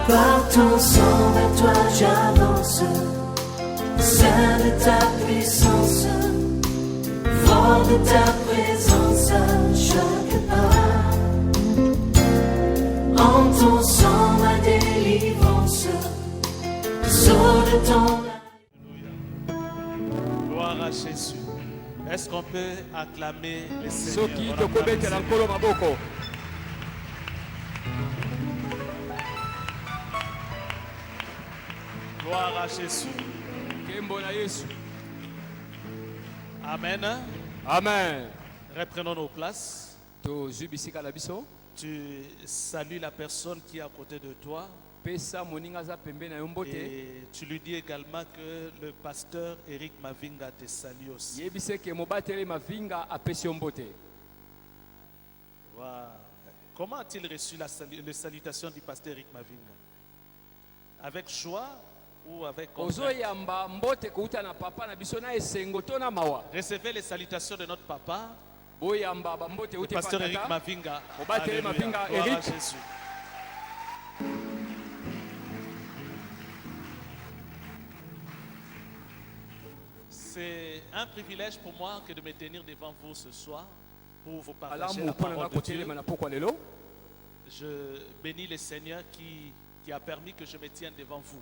Par ton sang vers toi j'avance, saint de ta puissance, fort de ta présence à chaque pas. En ton sang ma délivrance, sors de ton... Gloire à Jésus. Est-ce qu'on peut acclamer les Seigneur? Gloire à Jésus. Amen. Amen. Reprenons nos places. Tu salues la personne qui est à côté de toi. Et tu lui dis également que le pasteur Eric Mavinga te salue aussi. Wow. Comment a-t-il reçu la salutation du pasteur Eric Mavinga? Avec joie ou avec contrainte? Recevez les salutations de notre papa, le pasteur Eric Mavinga. Alléluia. Gloire à Jésus. C'est un privilège pour moi que de me tenir devant vous ce soir pour vous partager la parole de Dieu. Je bénis le Seigneur qui a permis que je me tienne devant vous.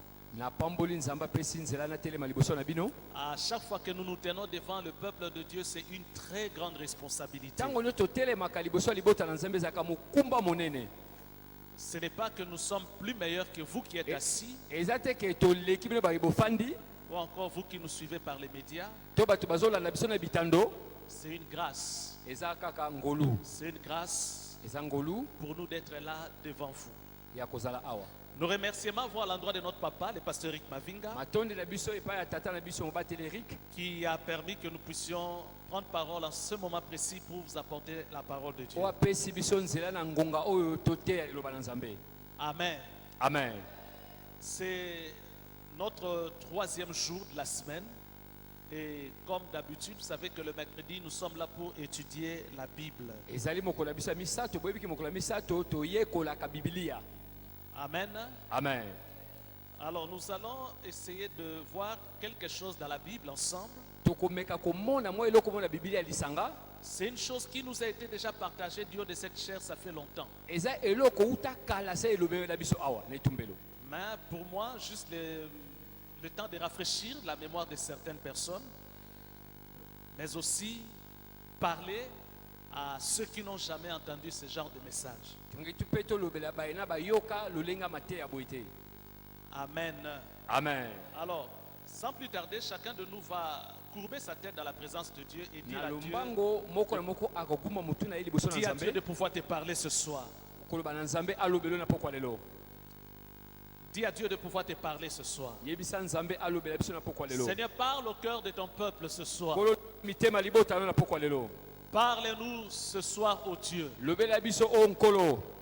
À chaque fois que nous nous tenons devant le peuple de Dieu, c'est une très grande responsabilité. Ce n'est pas que nous sommes plus meilleurs que vous qui êtes assis, ou encore vous qui nous suivez par les médias. C'est une grâce. C'est une grâce pour nous d'être là devant vous. Nos remerciements vont à l'endroit de notre papa, le pasteur Eric Mavinga, qui a permis que nous puissions prendre parole en ce moment précis pour vous apporter la parole de Dieu. Amen. Amen. C'est notre troisième jour de la semaine. Et comme d'habitude, vous savez que le mercredi, nous sommes là pour étudier la Bible. Amen. Amen. Alors nous allons essayer de voir quelque chose dans la Bible ensemble. C'est une chose qui nous a été déjà partagée du haut de cette chair, ça fait longtemps. Mais pour moi, juste le temps de rafraîchir la mémoire de certaines personnes, mais aussi parler à ceux qui n'ont jamais entendu ce genre de message. Amen. Amen. Alors, sans plus tarder, chacun de nous va courber sa tête dans la présence de Dieu et dire à Dieu, dis à Dieu de pouvoir te parler ce soir. Dis à Dieu de pouvoir te parler ce soir. Seigneur, parle au cœur de ton peuple ce soir. Parle-nous ce soir, ô Dieu.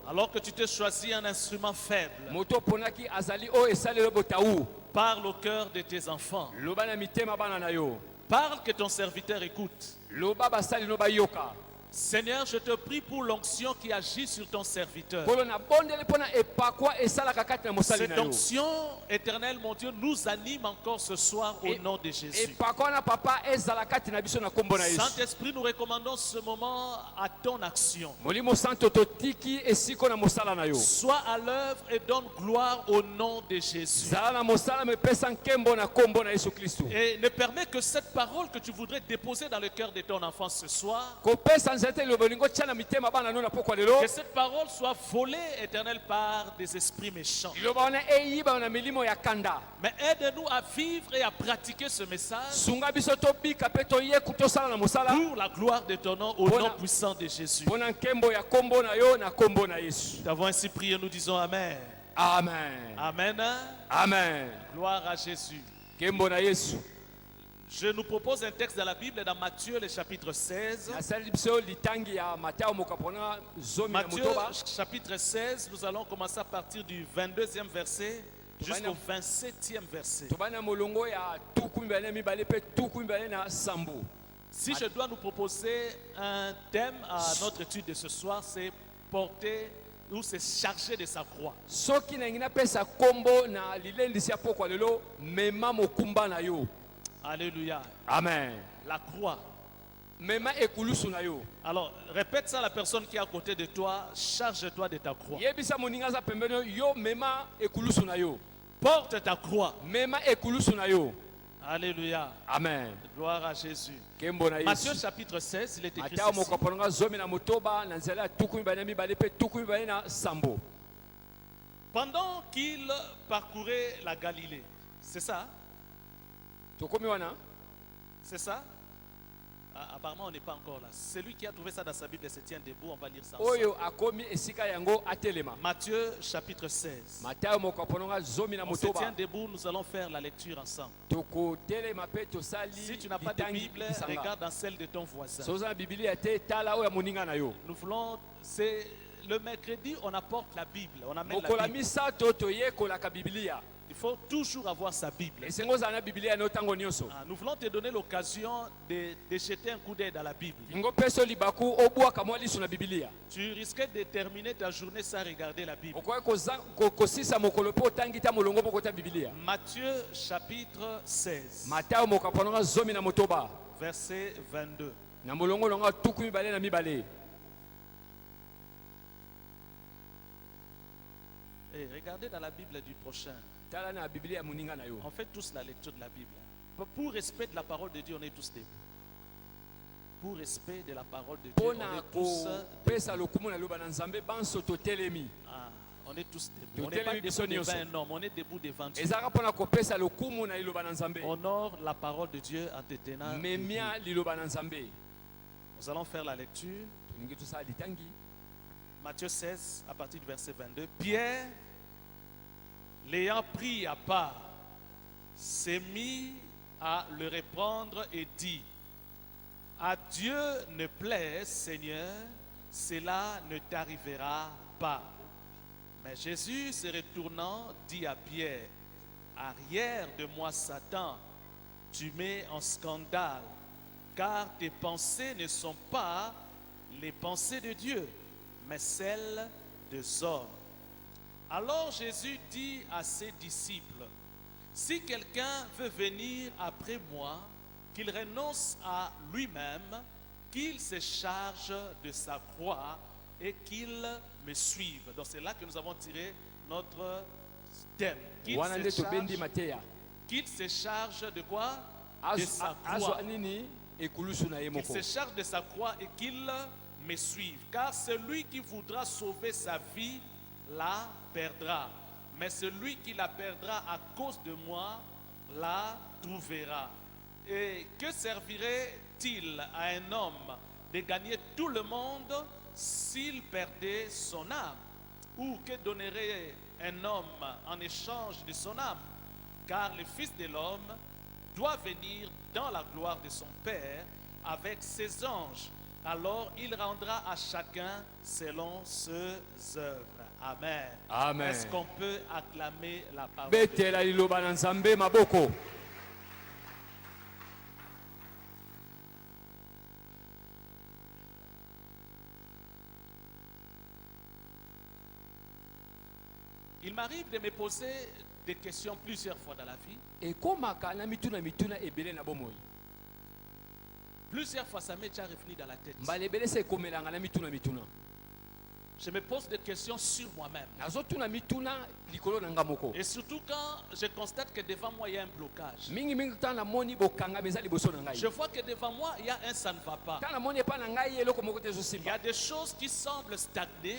Alors que tu t'es choisi un instrument faible, parle au cœur de tes enfants. Parle que ton serviteur écoute. Seigneur, je te prie pour l'onction qui agit sur ton serviteur. Cette onction éternelle, mon Dieu, nous anime encore ce soir au nom de Jésus. Saint-Esprit, nous recommandons ce moment à ton action. Sois à l'œuvre et donne gloire au nom de Jésus. Et ne permets que cette parole que tu voudrais déposer dans le cœur de ton enfant ce soir, que cette parole soit volée, éternelle, par des esprits méchants. Mais aide-nous à vivre et à pratiquer ce message pour la gloire de ton nom, au nom puissant de Jésus. Nous avons ainsi prié, nous disons Amen. Amen. Amen. Amen. Gloire à Jésus. Je nous propose un texte dans la Bible, dans Matthieu, le chapitre 16. Matthieu, chapitre 16, nous allons commencer à partir du 22e verset jusqu'au 27e verset. Si je dois nous proposer un thème à notre étude de ce soir, c'est porter ou se charger de sa croix. soki na ngina pesa kombo na lilendisi ya pokwa lelo mema mokumba na yo. Alléluia. Amen. La croix. Mema ekulusu na yo. Alors, répète ça à la personne qui est à côté de toi. Charge-toi de ta croix. Yebisa moninga za pembeni yo mema ekulusu na yo. Porte ta croix. Mema ekulusu na yo. Alléluia. Amen. Gloire à Jésus. Kembo na Matthieu Yesu. chapitre 16, il est écrit Ata ceci. mokoponga zomi na motoba na nzela tukumi bana mibale pe tukumi bana na sambo. Pendant qu'il parcourait la Galilée. C'est ça? Tokomi wana. C'est ça? Ah, apparemment, on n'est pas encore là. Celui qui a trouvé ça dans sa Bible se tient debout. On va lire ça ensemble. Oyo akomi esika yango atelema. Matthieu chapitre 16. Matayo mokoponga zomi na On se tient motoba. debout, nous allons faire la lecture ensemble. Toko telema pe tosali. Si tu n'as pas de Bible, regarde dans celle de ton voisin. Soza Biblia te tala oya moninga na yo. Nous voulons, c'est le mercredi, on apporte la Bible, on amène la Mokola Bible. misato toyekola ka Biblia. Il faut toujours avoir sa Bible. Esengo za na Biblia no tango nyonso. Ah, nous voulons te donner l'occasion de jeter un coup d'œil dans la Bible. Ngo peso libaku obwa kamwa lisu na Biblia. Tu risquais de terminer ta journée sans regarder la Bible. Okoye kosisa mokolo po tangita molongo poko ta Biblia. Matthieu chapitre 16, Matayo mokoponga zomi na motoba. verset 22. Na molongo longa tukumi bale na mibale. Et regardez dans la Bible du prochain. Tala na Biblia moninga na yo. On fait tous la lecture de la Bible. Pour respect de la parole de Dieu, on est tous debout. Pour respect de la parole de Dieu, on Pona est tous ko debout. pesa lokumu na loba na Nzambe banso to telemi. Ah, on est tous debout. Nous On n'est pas télémis debout devant nyonso. un homme, on est debout devant Dieu. Ezaka pona ko pesa lokumu na liloba na Nzambe. Honore la parole de Dieu en te tenant debout. Memia liloba na Nzambe. Nous allons faire la lecture. Tuningi to sa litangi. Matthieu 16, à partir du verset 22. Pierre, l'ayant pris à part, s'est mis à le reprendre et dit, à Dieu ne plaise, Seigneur, cela ne t'arrivera pas. Mais Jésus, se retournant, dit à Pierre, arrière de moi, Satan, tu mets en scandale, car tes pensées ne sont pas les pensées de Dieu, mais celles des hommes. Alors Jésus dit à ses disciples, si quelqu'un veut venir après moi, qu'il renonce à lui-même, qu'il se charge de sa croix et qu'il me suive. Donc c'est là que nous avons tiré notre thème. Wana nde to bendi mateya. Qu'il se charge de quoi? De sa Azo croix. nini ekulusu na ye Qu'il moko. se charge de sa croix et qu'il me suive. Car celui qui voudra sauver sa vie la perdra. Mais celui qui la perdra à cause de moi la trouvera. Et que servirait-il à un homme de gagner tout le monde s'il perdait son âme? Ou que donnerait un homme en échange de son âme? Car le Fils de l'homme doit venir dans la gloire de son Père avec ses anges. Alors il rendra à chacun selon ses œuvres. Amen. Amen. Est-ce qu'on peut acclamer la parole de Dieu? Betela liloba na Nzambe maboko. Il m'arrive de me poser des questions plusieurs fois dans la vie. Ekomaka na mituna ebele na bomoi. Plusieurs fois, ça m'est déjà revenu dans la tête. Mbala ebele se komelanga na mituna. Je me pose des questions sur moi-même. Nazotuna mituna likolo na nga moko. Et surtout quand je constate que devant moi, il y a un blocage. Mingi tana moni bokanga meza liboso na Je ngai. vois que devant moi, il y a un ça ne va pas. Tana moni pa na ngai eloko moko te Il y a zosimba. des choses qui semblent stagner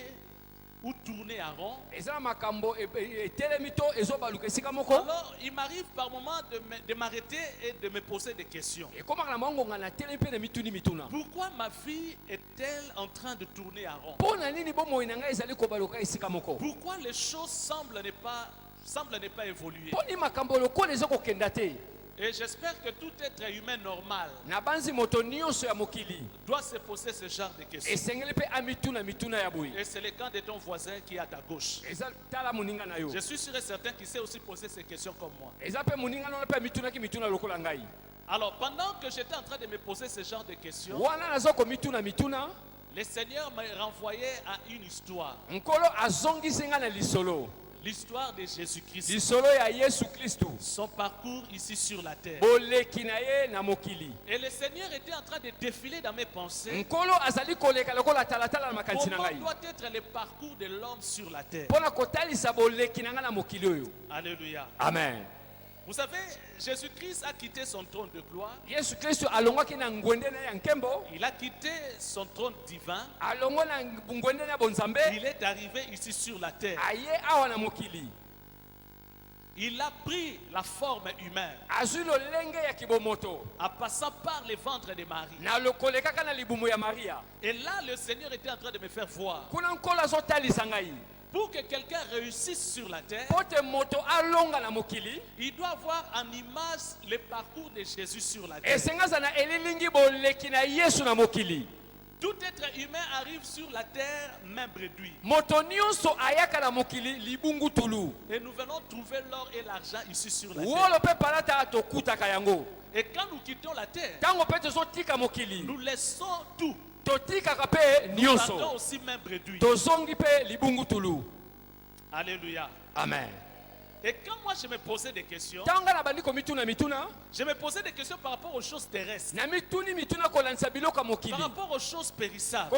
ou tourner en rond. Eza makambo etelemi to ezobaluka esika moko. Alors, il m'arrive par moment de m'arrêter et de me poser des questions. Ekomaka na mongonga na telemi pe na mituna. Pourquoi ma vie est-elle en train de tourner en rond? Pona nini bomoi na ngai ezali kobaluka esika moko. Pourquoi les choses semblent ne pas évoluer? Poni makambo lokola ezokokenda te. Et j'espère que tout être humain normal Na banzi moto nyonso ya mokili. doit se poser ce genre de questions. Esengeli pe mituna ya boyi. Et c'est le cas de ton voisin qui est à ta gauche. Eza tala moninga na yo. Je suis sûr et certain qu'il sait aussi poser ces questions comme moi. Eza pe moninga na pe mituna lokola ngai. Alors, pendant que j'étais en train de me poser ce genre de questions, Wana nazoko mituna. le Seigneur m'a renvoyé à une histoire. nkolo azongisi nga na lisolo L'histoire de Jésus-Christ. lisolo ya Yesu Kristu Son parcours ici sur la terre. boleki na ye na mokili. Et le Seigneur était en train de défiler dans mes pensées. nkolo azali koleka lokola talatala na makanisi na Comment ngai doit être le parcours de l'homme sur la terre? mpona kotalisa boleki na nga na mokili oyo. Alléluia. Amen. Vous savez, Jésus-Christ a quitté son trône de gloire. Yesu Kristu alongwaki na ngwende na ya nkembo, Il a quitté son trône divin. alongwa na ngwende na bonzambe, Il est arrivé ici sur la terre. aye awa na mokili. Il a pris la forme humaine azwi lolenge ya kibomoto en passant par le ventre de Marie. na lokolekaka na libumu ya Maria. Et là, le Seigneur était en train de me faire voir. kuna nkolo azotalisa ngai Pour que quelqu'un réussisse sur la terre, po te moto alonga na mokili, il doit avoir en image le parcours de Jésus sur la terre. esenga aza na elilingi boleki na Yesu na mokili. Tout être humain arrive sur la terre, même réduit. moto nyonso ayaka na mokili libungu tulu, Et nous venons trouver l'or et l'argent ici sur la terre. wolo mpe palata tokutaka yango. Et quand nous quittons la terre, ntango mpe tozotika mokili, nous laissons tout. totikaka mpe Nous nyonso, partons aussi même réduit. tozongi mpe libungu tulu. Alléluia. Amen. Et quand moi je me posais des questions, ntango nga na bandi komituna mituna, je me posais des questions par rapport aux choses terrestres, na mituni mituna kolandisa biloko ya mokili, par rapport aux choses périssables.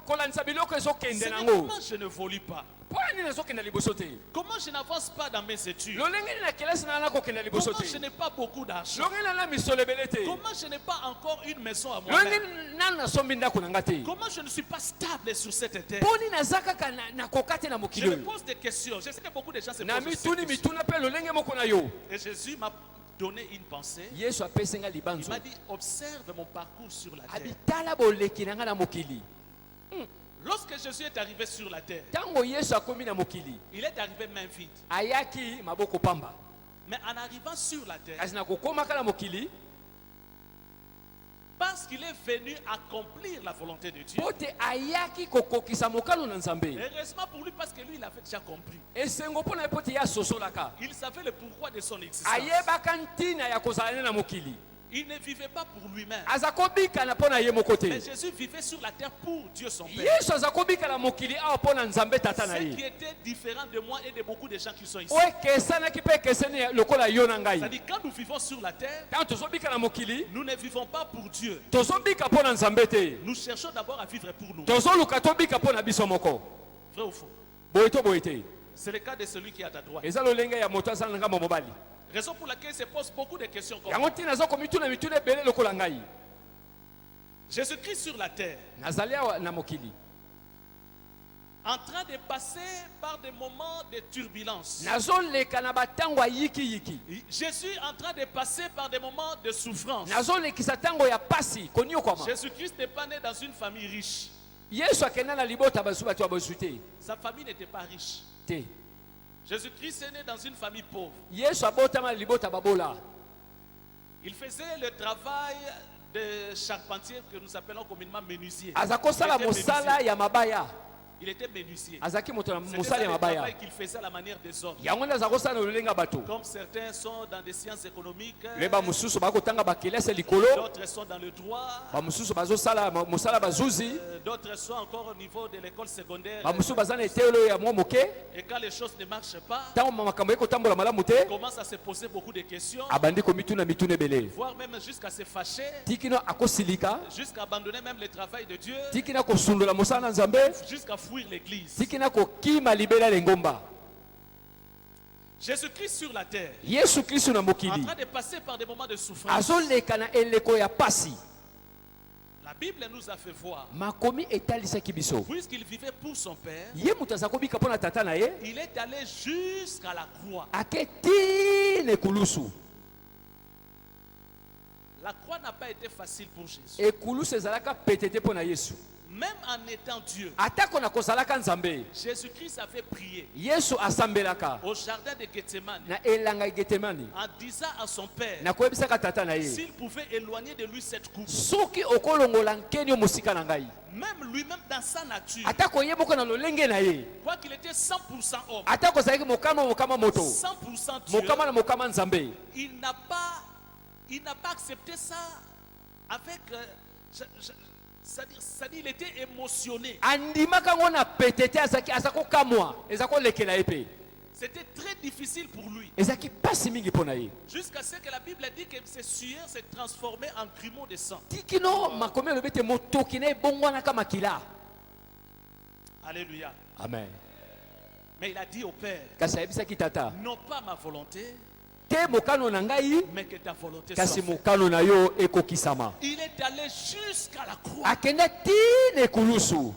kolandisa biloko ezokende C'est nango. comment je ne volue pas, mpo nini ezokenda liboso te? comment je n'avance pas dans mes études, lolenge nini na kelasi na nakokenda liboso comment je te? n'ai pas beaucoup d'argent, lolenge na misolo ebele te? comment je n'ai pas encore une maison à moi-même, lolenge nani nasombi ndako na nga te? comment je ne suis pas stable sur cette terre. mpo nini naza kaka na koka te na Je mokili me oyo? pose des questions. Je sais que beaucoup de gens se na posent ces mituni questions. mituna mpe lolenge moko na yo. Et Jésus m'a donné une pensée. yesu apesi nga Il libanzo, m'a dit, observe mon parcours sur la terre. abitala boleki na nga na mokili. Lorsque Jésus est arrivé sur la terre, ntango yesu akomi na mokili, il est arrivé main vide. ayaki maboko pamba, Mais en arrivant sur la terre, kasi na kokomaka na mokili, parce qu'il est venu accomplir la volonté de Dieu. mpo te ayaki kokokisa mokano na nzambe. Heureusement pour lui, parce que lui, il avait déjà compris. esengo mpo na ye mpo te ye asosolaka, Il savait le pourquoi de son existence. ayebaka ntina ya kozala ne na mokili, Il ne vivait pas pour lui-même. aza kobikana mpo na ye moko Mais te. Jésus vivait sur la terre pour Dieu son Père. yesu aza kobikana mokili awa mpo na nzambe tata na Ce qui ye, était différent de moi et de beaucoup de gens qui sont ici. oyo ekesanaki mpe ekeseni lokola yo na ngai. C'est-à-dire, quand nous vivons sur la terre, ntango tozobika na mokili, nous ne vivons pas pour Dieu. tozobika mpo na nzambe te, Nous cherchons d'abord à vivre pour nous. tozoluka tobika mpo na biso moko. Vrai ou faux? boye to boye te, C'est le cas de celui qui est à ta droite. eza lolenge ya moto aza na ngambo mobali. Raison pour laquelle il se pose beaucoup de questions comme yango ntina aza komituna mituna ebele lokola ngai. Jésus-Christ sur la terre, nazali awa na mokili, en train de passer par des moments de turbulence. nazoleka na batango ya yikiyiki, Jésus en train de passer par des moments de souffrance. nazolekisa ntango ya pasi koniokwama. Jésus-Christ n'est pas né dans une famille riche. yesu akenda na libota basu bato ya bazwi te Sa famille n'était pas riche. te. Jésus-Christ est né dans une famille pauvre. yesu abotama na libota babola, Il faisait le travail de charpentier que nous appelons communément menuisier. aza kosala Il était mosala menuisier. ya mabaya, Il était menuisier. azalaki moto na C'était mosala ça ya le mabaya. travail qu'il faisait à la manière des hommes. yango nde aza kosala na lolenge ya bato. Comme certains sont dans des sciences économiques, le bamosusu bakotanga bakelasi ya likolo, d'autres sont dans le droit, bamosusu bazosala mosala bazuzi, d'autres sont encore au niveau de l'école secondaire. bamosusu baza na etelo ya mwa moke. Et quand les choses ne marchent pas, ntango makambo ekotambola malamu te, il commence à se poser beaucoup de questions, abandi komituna mituna ebele, voire même jusqu'à se fâcher, tikino akosilika, jusqu'à abandonner même le travail de Dieu, tikina kosundola mosala na nzambe, jusqu'à fuir l'église. tikina kokima libela lengomba. Jésus-Christ sur la terre, yesu kristu na en mokili, train de passer par des moments de souffrance. azoleka na eleko ya pasi. La Bible nous a fait voir, makomi etalisaki biso, puisqu'il vivait pour son Père, ye moto aza kobika mpo na tata na ye, il est allé jusqu'à la croix. ake tine ekulusu. La croix n'a pas été facile pour Jésus. ekulusu ezalaka pete te mpo na yesu. Même en étant Dieu, atako na kozalaka nzambe, Jésus-Christ avait prié yesu asambelaka au jardin de Gethsemane na elanga getemani, en disant à son Père na koyebisaka tata na ye, s'il pouvait éloigner de lui cette coupe. soki okolongola nkeni yo mosika na ngai. Même lui-même dans sa nature, atako ye moko na lolenge na ye, quoi qu'il était 100% homme, atako ozalaki mokama moto, 100% Dieu, mokama na mokama nzambe, il n'a pas accepté ça avec C'est-à-dire, il était émotionné. andimaka ngo na petete azako kamwa ezako lekela epe C'était très difficile pour lui. ezaki pasi mingi pona ye Jusqu'à ce que la Bible dit que ses sueurs s'est transformée en grumeaux de sang. tikino makomi alobi ete motoki na ebongwanaka makila. Alléluia. Amen. Mais il a dit au Père, Kasi ayebisaki tata non pas ma volonté, te mokano na ngai mais que ta volonté soit kasi faite. mokano na yo ekokisama. Il est allé jusqu'à la croix. Akende tina ekulusu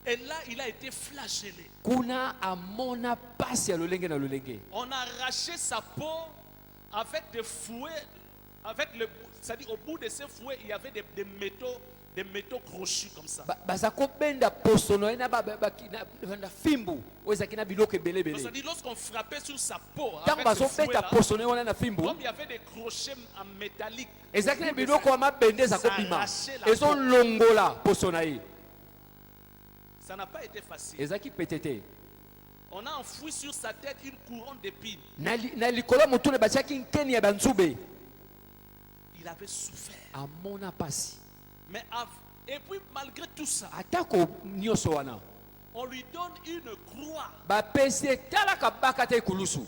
Et là, il a été flagellé. kuna amona pasi ya lolenge na lolenge. On a arraché sa peau avec des fouets, c'est-à-dire au bout de ces fouets, il y avait des métaux crochus comme ça. Baza kobenda posono ena na fimbu oyo ezalaki na biloko ebele Donc, ebele. c'est-à-dire lorsqu'on frappait sur sa peau Ntango avec ce fouet bazobeta là, posono wana na fimbu comme il y avait des crochets en métallique, ezalaki na biloko ya mabende eza ça kobima arrachait la peau. ezolongola poso na ye. Ça n'a pas été facile. ezalaki petete On a enfoui sur sa tête une couronne d'épines. na likolo ya motuna batiaki nkeni ya banzube. Il avait souffert. Amona pasi Et puis malgré tout ça, atako nyonso wana on lui donne une croix. bapesi etalaka baka te ekulusu.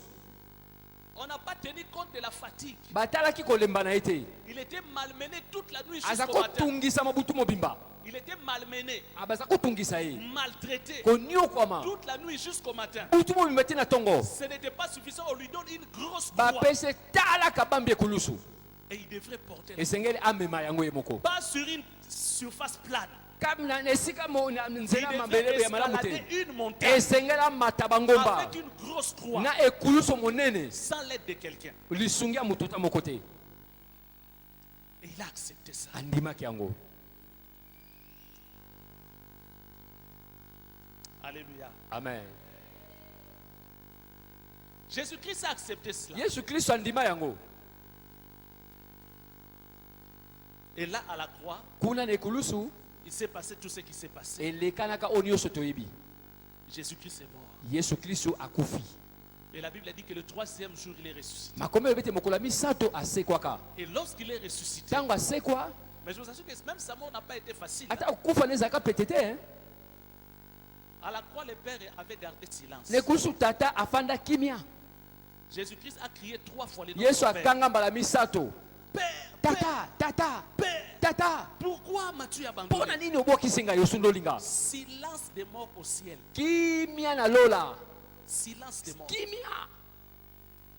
On n'a pas tenu compte de la fatigue. batalaki kolemba na ye te Il était malmené toute la nuit aza jusqu'au matin. kotungisa mobutu mobimba Il était malmené, baza kotungisa ye maltraité koniokwama toute la nuit jusqu'au matin. butu mobimba te na tongo. Ce n'était pas suffisant, on lui donne une grosse croix. bapesi etalaka bambi ekulusu Et il devrait porter la esengeli amema yango ye moko pas sur une surface plane. kami na esika na Il nzela devrait mabele ya malamu te escalader une montagne esengeli amata bangomba avec une grosse croix na ekulusu monene sans l'aide de quelqu'un. lisungi ya motu ta moko te. Et il a accepté ça. andimaki yango. Alléluia. Amen. Jésus-Christ a accepté cela. Yesu Kristo andima yango. Et là, à la croix, kuna na ekulusu il s'est passé tout ce qui s'est passé. elekanaka oyo nyonso toyebi. Jésus-Christ est mort. Yesu Kristo akufi. Et la Bible dit que le 3e jour, il est ressuscité. makomi elobi ete mokolo ya misato asekwaka. Et lorsqu'il est ressuscité, ntango asekwa mais je vous assure que même sa mort n'a pas été facile. ata kokufa na ezalaka pete te hein? À la croix, le Père avait gardé silence. na ekulusu tata afanda kimia. Jésus-Christ a crié 3 fois le nom Yesu de son Père. akanga mbala misato. Père, Tata, tata, Père, tata. pourquoi m'as-tu Mpona abandonné? nini obwakisi ngai osundolinga? Silence des morts au ciel. Kimia na lola. Silence des morts. Kimia.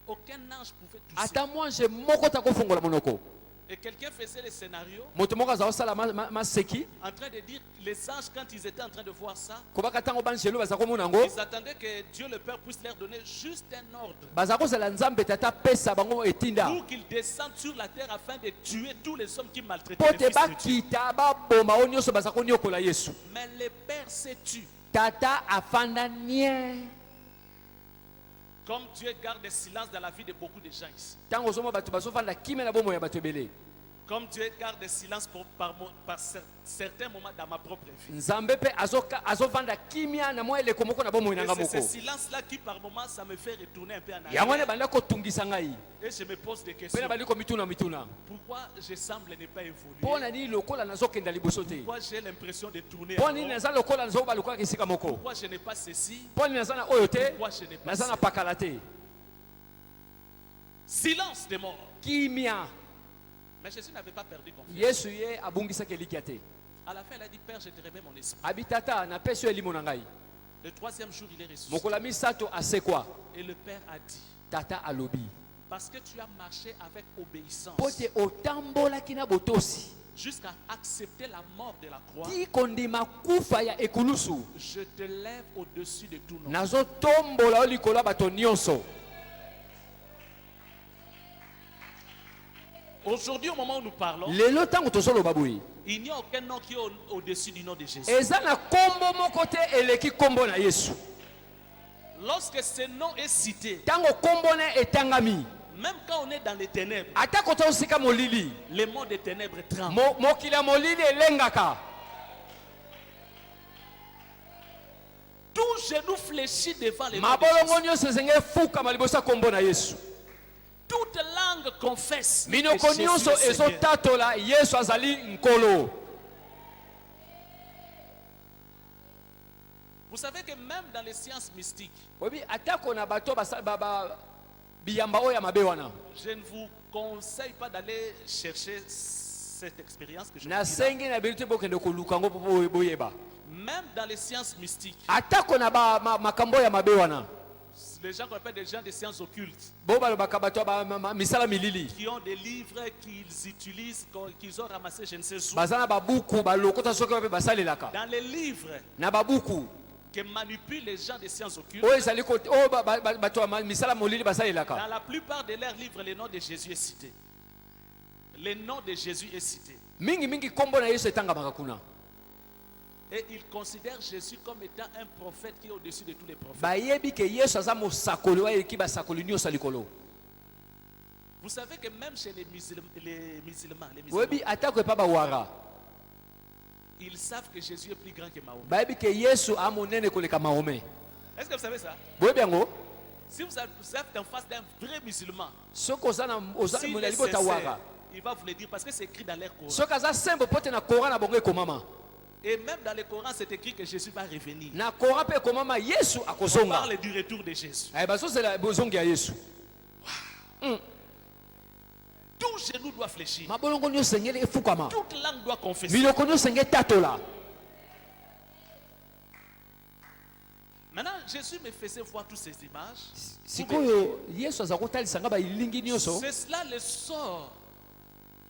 Aucun ange pouvait tousser. Ata mwanje moko takofongola monoko. Et quelqu'un faisait le scénario Moto moko aza kosala maseki. en train de dire, les anges, quand ils étaient en train de voir ça, Kobaka ntango banjelo baza komona yango. ils attendaient que Dieu le Père puisse leur donner juste un ordre Baza kozala nzambe tata pesa bango etinda. pour qu'ils descendent sur la terre afin de tuer tous les hommes qui maltraitaient Po le te Fils de Dieu. bakita baboma oyo nyonso baza koniokola Yesu. Mais le Père s'est tué. Tata afanda nie. Comme Dieu garde le silence dans la vie de beaucoup de gens ici. Ntango ozomona bato bazofanda kimia na bomo ya bato ebele. Comme Dieu garde le silence par certains moments dans ma propre vie. Nzambe pe azovanda kimia na mwa eleko moko na bomo Et nanga c'est ce moko. silence-là qui par moments ça me fait retourner un peu en Yango ne arrière. banda kotungisa ngai. Et je me pose des Pe questions. na bali komituna mituna. Pourquoi je semble ne pas évoluer? Pona ni lokola nazokenda liboso te. Pourquoi j'ai l'impression de tourner Pona en ni rond? naza lokola nazoba luka kisika moko. Pourquoi je n'ai pas ceci? Pona ni naza na oyo te. Pourquoi je n'ai pas Naza na ça? pakala te. Silence des morts. Kimia. Mais Jésus n'avait pas perdu confiance. Yesu ye abungisa keliki te. À la fin, il a dit, Père, je te remets mon esprit. Abitata na peso elimo na ngai. Le 3e jour, il est ressuscité. Mokola misato asekwa. Et le Père a dit, Tata alobi. parce que tu as marché avec obéissance Pote otambola kina botosi. jusqu'à accepter la mort de la croix, Ti kondima kufa ya ekulusu. je te lève au-dessus de tout nom. Nazo tombola o likolo ya bato nyonso. Aujourd'hui, au moment où nous parlons, Lelo ntango tozoloba boye. il n'y a aucun nom qui est au-dessus du nom de Jésus. Eza na kombo moko te eleki kombo na Yesu. Lorsque ce nom est cité, Tango kombo na etangami. même quand on est dans les ténèbres, Ata kota osika molili. le monde des ténèbres tremble. Mokili ya molili elengaka. Tout genou fléchit devant les noms de Mabolongo Jésus. nyonso ezenge fuka malibosa kombo na Yesu. Toute langue langue confesse que minoko Jésus nyonso est Seigneur. ezotatola yesu azali nkolo. Vous savez que même dans les sciences mystiques, Oyebi atako na bato biyamba oyo ya mabe wana, je ne vous conseille pas d'aller chercher cette expérience que je vous dis là. nasengi na bino te bokende koluka ngo mpo boyeba. Même dans les sciences mystiques, atako na makambo ya mabe wana, les gens qu'on appelle des gens des sciences occultes, bo balobaka bato ya misala milili, qui ont des livres qu'ils utilisent, qu'ils ont ramassés je ne sais où. baza na babuku balokota soki bape basalelaka Dans les livres na babuku que manipulent les gens des sciences occultes, oyo ezali oyo bato ya misala molili dans basalelaka, la plupart de leurs livres, le nom de Jésus est cité. Le nom de Jésus est cité. mingi kombo na yesu etangamaka kuna. Et ils considèrent Jésus comme étant un prophète qui est au-dessus de tous les prophètes. bayebi ke yesu aza mosakoli oyo eleki basakoli nyonso ya likolo. Vous savez que même chez les musulmans, oyebi atako epa bawara, ils savent que Jésus est plus grand que Mahomet. bayebi ke yesu amonene koleka mahome. Est-ce que vous savez ça? boyebi yango Si vous êtes en face d'un vrai musulman, soki oza na s'il est libota sincère, wara, il va vous le dire parce que c'est écrit dans leur Coran. soki aza sembo pote na Coran na bongo ekomama, Et même dans le Coran, c'est écrit que Jésus va revenir. na Coran mpe ekomama yesu On akozonga. parle du retour de Jésus. bazozela bozongi ya yesu. Tout genou doit fléchir. mabolongo nyonso engeli efukama, Toute langue doit confesser. miloko nyonso enge tatola. Maintenant, Jésus me faisait voir toutes ces images. sikoyo yesu aza kotalisa nga bailingi nyonso. C'est cela le sort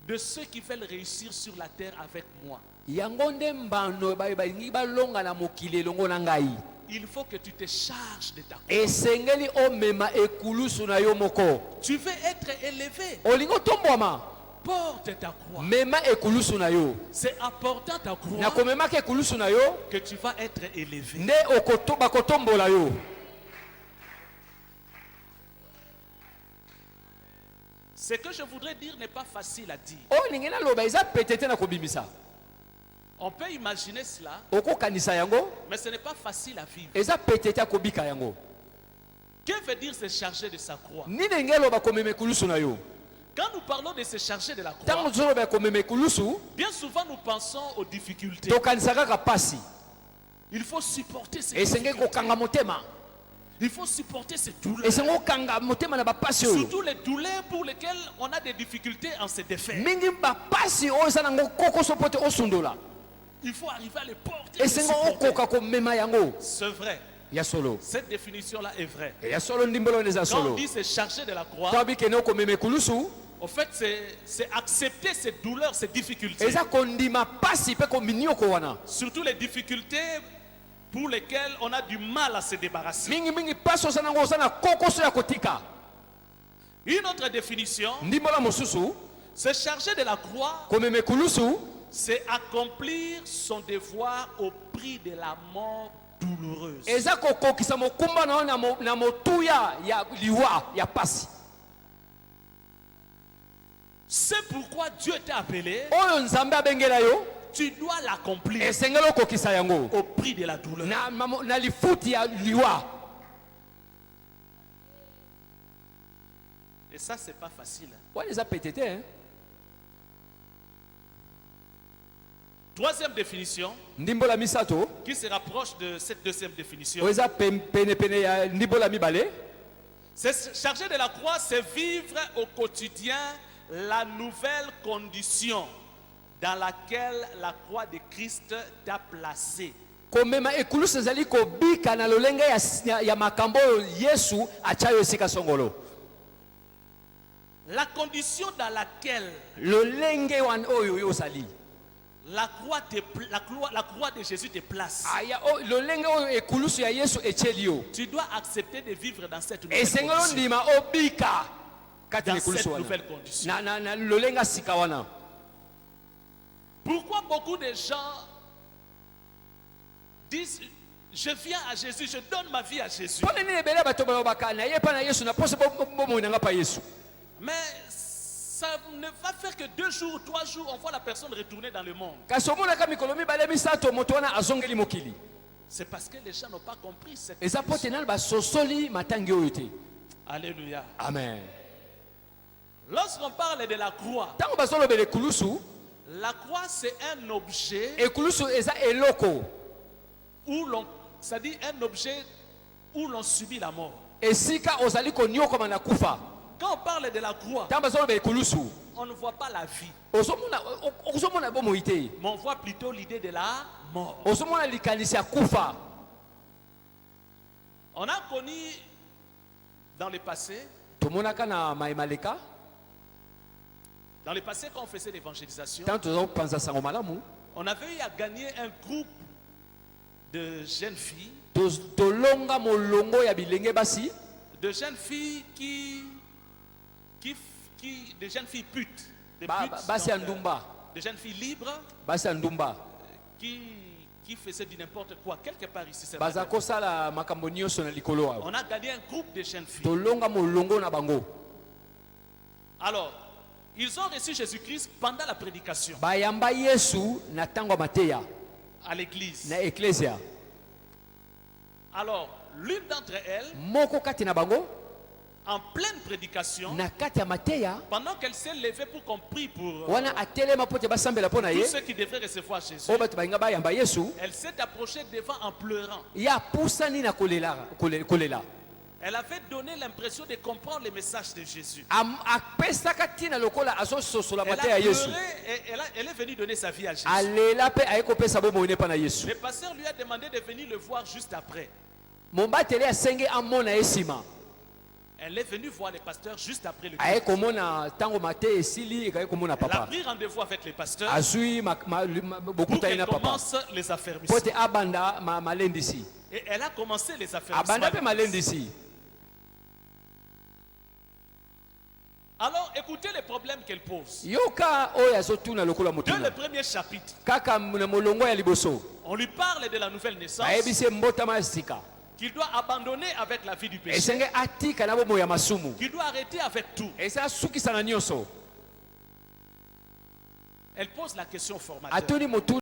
de ceux qui veulent réussir sur la terre avec moi. yango nde mbano balingi balonga na mokili elongo na ngai. Il faut que tu te charges de ta croix. esengeli omema ekulusu na yo moko. Tu veux être élevé. olingi otombwama, Porte ta croix. mema ekulusu na yo. C'est en portant ta na croix komemaka ekulusu na yo que tu vas être élevé. nde bakotombola yo. Ce que je voudrais dire n'est pas facile à dire. oyo ningi naloba eza pete te na kobimisa. On peut imaginer cela, okokanisa yango, mais ce n'est pas facile à vivre. eza pete te akobika yango. Que veut dire se charger de sa croix? nini ndenge eloba komema ekulusu na yo. Quand nous parlons de se charger de la ntango croix, tozoloba komema ekulusu, bien souvent nous pensons aux difficultés. tokanisa kaka pasi. Il faut supporter ces esengeli difficultés. kokanga motema, Il faut supporter ces douleurs. esengeli kokanga motema na bapasi oyo. Surtout les douleurs pour lesquelles on a des difficultés en se défaire. mingi bapasi oyo eza nango kokoso po te osundola, Il faut arriver à les porter. Et les esengeli supporter. okoka komema yango. C'est vrai. ya solo, Cette définition-là est vraie. ya solo ndimbolo neza Quand on solo. dit se charger de la croix, tabi kene okomema ekulusu, en fait, c'est accepter ces douleurs, ces difficultés. eza kondima pasi pe kominioko wana. Surtout les difficultés pour lesquelles on a du mal à se débarrasser. mingi pasi oza nango oza na kokoso ya kotika. Une autre définition, ndimbola mosusu, se charger de la croix, komema ekulusu, c'est accomplir son devoir au prix de la mort douloureuse. eza kokokisa mokumba na yo na motuya ya liwa ya pasi. C'est pourquoi Dieu t'a appelé, oyo nzambe abengela yo, tu dois l'accomplir esengeli okokisa yango au prix de la douleur. na lifuti ya liwa. Et ça, c'est pas facile. wana eza pete te, hein? Troisième définition, ndimbola misato qui se rapproche de cette deuxième définition, oyo eza penepene ya ndimbola mibale. se charger de la croix, c'est vivre au quotidien la nouvelle condition dans laquelle la croix de Christ t'a placé. komema ekulusu ezali kobika na lolenge ya makambo oyo yesu atya yo esika songolo. La condition dans laquelle lolenge wana oyo yo ozali, la croix de Jésus te place, lolenge oyo ekulusu ya yesu etieli yo, tu dois accepter de vivre dans cette nouvelle esengeli condition. ondima obika kati na Dans cette ekulusu wana nouvelle condition. na lolenge asika wana. Pourquoi beaucoup de gens disent je viens à Jésus, je donne ma vie à Jésus, mpo nini ebele bato balobaka na ye mpa na yesu na poso bomoi nanga pa yesu, mais ça ne va faire que 2 jours, 3 jours, on voit la personne retourner dans le monde. kasi omonaka mikolo mibale misato moto wana azongeli mokili. C'est parce que les gens n'ont pas compris cette eza po te condition. nani basosoli matangi oyo te. Alléluia. Amen. Lorsqu'on parle de la croix, ntango bazolobela ekulusu, la croix c'est un objet ekulusu eza eloko où l'on, c'est-à-dire un objet où l'on subit la mort. esika ozali koniokoma na kufa. Quand on parle de la croix, ntango bazolobela ekulusu, on ne voit pas la vie, ozomona bomoi te, mais on voit plutôt l'idée de la mort. ozomona likanisi ya kufa. On a connu dans le passé, tomonaka na maimaleka dans le passé quand on faisait l'évangélisation, ntango tozopanza sango malamu, on avait eu à gagner un groupe de jeunes filles, tolonga molongo ya bilenge basi, de jeunes filles des jeunes filles putes, des putes, basi ya donc, ndumba, des jeunes filles libres basi ya ndumba qui faisaient du n'importe quoi quelque part ici. C'est baza kosala makambo nyonso na likolo awa. on a gagné un groupe de jeunes filles. tolonga molongo na bango, Alors, ils ont reçu Jésus-Christ pendant la prédication bayamba Yesu na ntango ya mateya à l'église. na eklesia. Alors, l'une d'entre elles, moko kati na bango en pleine prédication, na kati ya mateya pendant qu'elle s'est levée pour qu'on prie pour wana atelema po te basambela mpo na tous ye, ceux qui devraient recevoir Jésus, oyo bato balinga bayamba Yesu, elle s'est approchée devant en pleurant. ye apusani na kolela. Elle avait donné l'impression de comprendre le message de Jésus. apesaka ntina lokola azososola Elle a mateya ya Yesu, pleuré et elle est venue donner sa vie à Jésus. alela mpe aye kopesa bomoi ne mpa na Yesu. Le pasteur lui a demandé de venir le voir juste après. mobateli asenge amona ye nsima, Elle est venue voir le pasteur juste après le aye culte. komona ntango mate esili ekaye komona Elle a papa, pris rendez-vous avec le pasteur azwi pour bokutani qu'elle na papa commence les po affermissements. te abanda malendisi, Et elle a commencé les abanda mpe affermissements. malendisi. Alors écoutez les problèmes qu'elle pose. yoka oyo azotuna lokola Dans motuna le premier chapitre, kaka na molongo ya liboso on lui parle de la nouvelle naissance, ayebisi mbotama ya sika, qu'il doit abandonner avec la vie du péché, esenge atika na bomoi ya masumu, qu'il doit arrêter avec tout. ese asukisa na nyonso. Elle pose la question formateur. atuni motuna